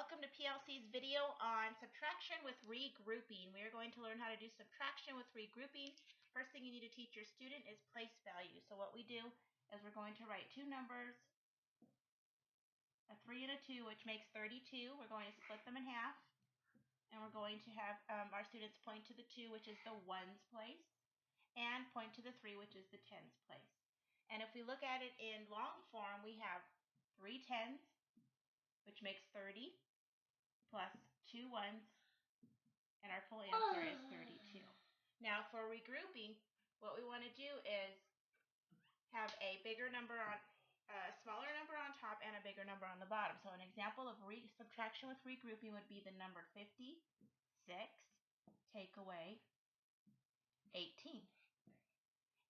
Welcome to PLC's video on subtraction with regrouping. We are going to learn how to do subtraction with regrouping. First thing you need to teach your student is place value. So what we do is we're going to write two numbers, a 3 and a 2, which makes 32. We're going to split them in half, and we're going to have our students point to the 2, which is the ones place, and point to the 3, which is the tens place. And if we look at it in long form, we have 3 tens, which makes 30, plus 2 ones, and our full answer is 32. Now for regrouping, what we want to do is have a bigger number on, a smaller number on top and a bigger number on the bottom. So an example of subtraction with regrouping would be the number 56, take away 18.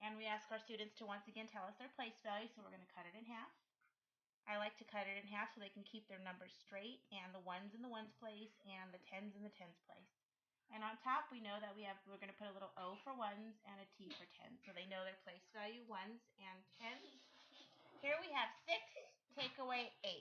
And we ask our students to once again tell us their place value, so we're going to cut it in half. I like to cut it in half so they can keep their numbers straight, and the ones in the ones place and the tens in the tens place. And on top we know that we're going to put a little O for ones and a T for tens, so they know their place value, ones and tens. Here we have 6 take away 8.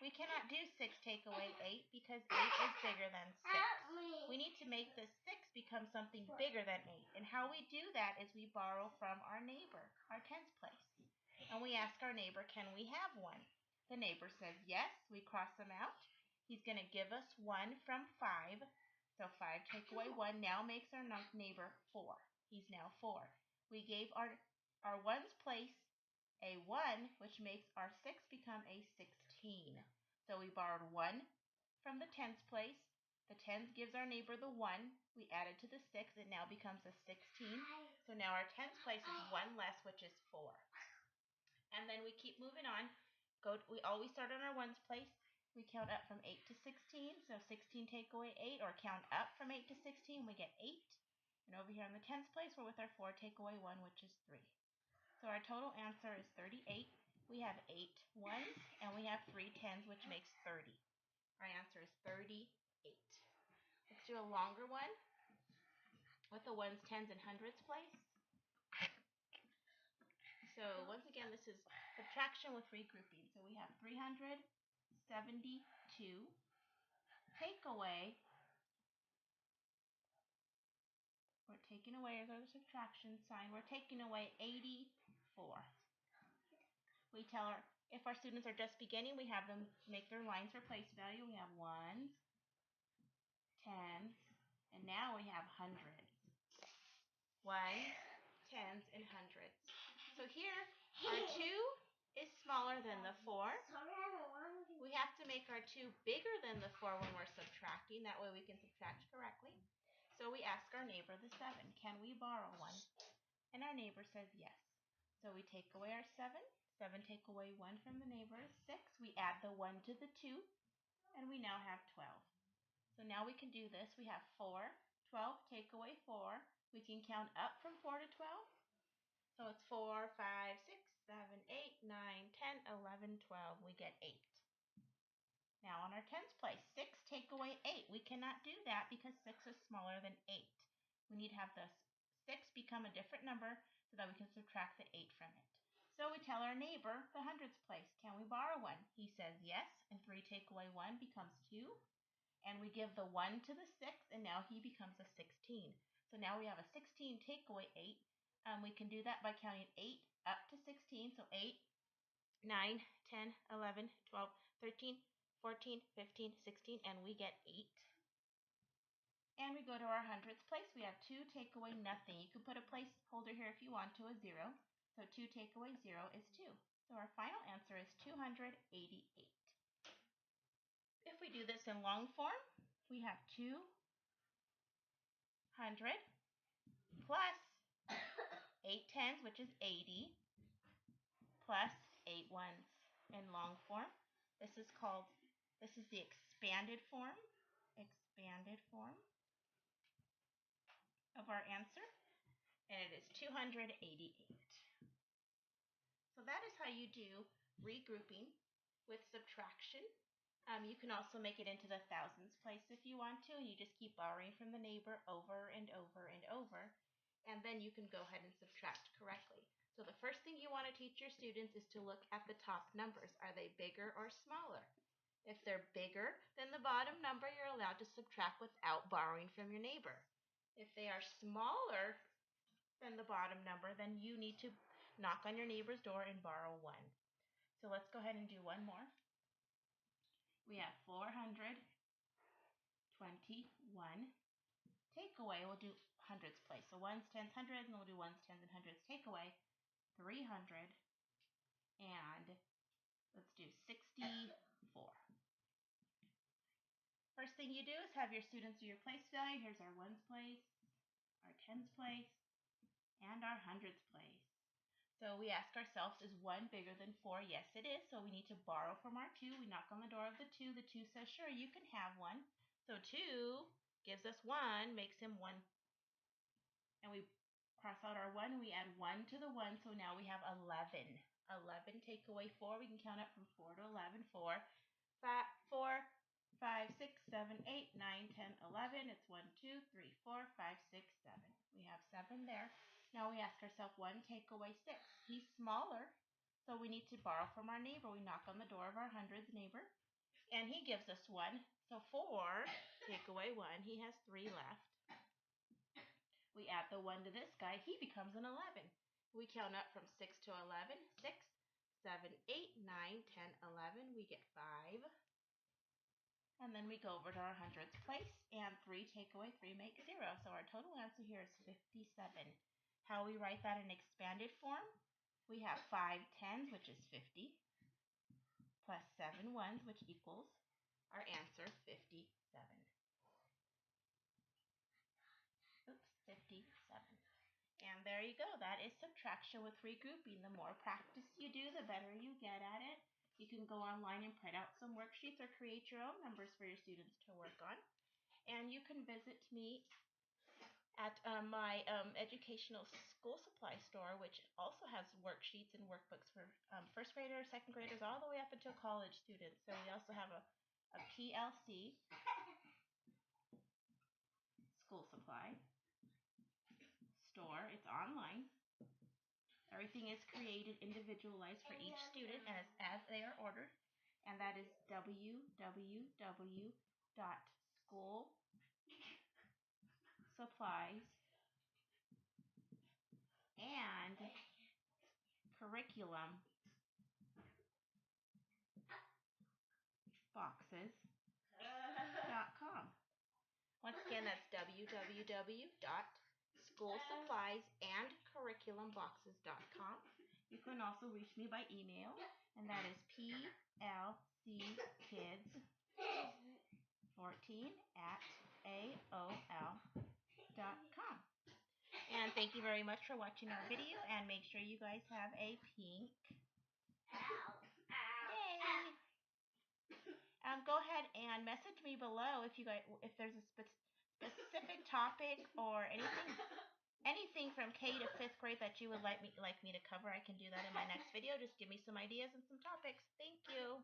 We cannot do 6 take away 8 because 8 is bigger than 6. We need to make this 6 become something bigger than 8. And how we do that is we borrow from our neighbor, our tens place. And we ask our neighbor, can we have one? The neighbor says yes. We cross them out. He's going to give us 1 from 5. So 5 take away 1 now makes our neighbor 4. He's now 4. We gave our ones place a 1, which makes our 6 become a 16. So we borrowed 1 from the tens place. The tens gives our neighbor the 1. We added to the 6. It now becomes a 16. So now our tens place is 1 less, which is 4. And then we keep moving on. We always start on our ones place. We count up from 8 to 16. So 16 take away 8, or count up from 8 to 16, we get 8. And over here on the tens place, we're with our 4 take away 1, which is 3. So our total answer is 38. We have 8 ones, and we have 3 tens, which makes 30. Our answer is 38. Let's do a longer one with the ones, tens, and hundreds place. So once again, this is subtraction with regrouping. So we have 372 take away. We're taking away as our subtraction sign. We're taking away 84. We tell our, if our students are just beginning, we have them make their lines for place value. We have ones, tens, and now we have hundreds. Ones, tens, and hundreds. So here, our 2 is smaller than the 4. We have to make our 2 bigger than the 4 when we're subtracting. That way we can subtract correctly. So we ask our neighbor, the 7, can we borrow 1? And our neighbor says yes. So we take away our 7. 7 take away 1 from the neighbor is 6. We add the 1 to the 2, and we now have 12. So now we can do this. We have 4. 12 take away 4. We can count up from 4 to 12. So it's 4, 5, 6, 7, 8, 9, 10, 11, 12. We get 8. Now on our tens place, 6 take away 8. We cannot do that because 6 is smaller than 8. We need to have the 6 become a different number so that we can subtract the 8 from it. So we tell our neighbor, the hundreds place, can we borrow 1? He says yes, and 3 take away 1 becomes 2. And we give the 1 to the 6, and now he becomes a 16. So now we have a 16 take away 8. We can do that by counting 8 up to 16. So 8, 9, 10, 11, 12, 13, 14, 15, 16, and we get 8. And we go to our hundreds place. We have 2 take away nothing. You can put a placeholder here if you want to, a 0. So 2 take away 0 is 2. So our final answer is 288. If we do this in long form, we have 200 plus 8 tens, which is 80, plus 8 ones. In long form, this is the expanded form of our answer, and it is 288. So that is how you do regrouping with subtraction. You can also make it into the thousands place if you want to, and you just keep borrowing from the neighbor over and over and over, and then you can go ahead and subtract correctly. So the first thing you want to teach your students is to look at the top numbers. Are they bigger or smaller? If they're bigger than the bottom number, you're allowed to subtract without borrowing from your neighbor. If they are smaller than the bottom number, then you need to knock on your neighbor's door and borrow 1. So let's go ahead and do one more. We have 421. Take away, we'll do hundreds place. So ones, tens, hundreds, and we'll do ones, tens, and hundreds. Take away 300, and let's do 64. First thing you do is have your students do your place value. Here's our ones place, our tens place, and our hundreds place. So we ask ourselves, is 1 bigger than 4? Yes, it is. So we need to borrow from our 2. We knock on the door of the 2. The 2 says, sure, you can have 1. So 2 gives us 1, makes him 1. And we cross out our 1, and we add 1 to the 1. So now we have 11. 11 take away 4. We can count up from 4 to 11. 4, 5, 6, 7, 8, 9, 10, 11. It's 1, 2, 3, 4, 5, 6, 7. We have 7 there. Now we ask ourselves, 1 take away 6. He's smaller, so we need to borrow from our neighbor. We knock on the door of our hundreds neighbor, and he gives us 1. So 4 take away 1. He has 3 left. We add the 1 to this guy. He becomes an 11. We count up from 6 to 11. 6, 7, 8, 9, 10, 11. We get 5. And then we go over to our hundreds place, and 3 take away 3 makes 0. So our total answer here is 57. How we write that in expanded form? We have 5 tens, which is 50, plus 7 ones, which equals our answer, 57. Oops, 57. And there you go. That is subtraction with regrouping. The more practice you do, the better you get at it. You can go online and print out some worksheets or create your own numbers for your students to work on. And you can visit me at my educational school supply store, which also has worksheets and workbooks for first graders, second graders, all the way up until college students. So we also have a PLC school supply store. It's online. Everything is created, individualized for each student as they are ordered. And that is www.schoolsuppliesandcurriculumboxes.com. Once again, that's www.schoolsuppliesandcurriculumboxes.com. You can also reach me by email, and that is plckids14@aol.com. And thank you very much for watching our video, and make sure you guys have a pink day. Go ahead and message me below if there's a specific topic or anything from K to 5th grade that you would like me to cover. I can do that in my next video. Just give me some ideas and some topics. Thank you.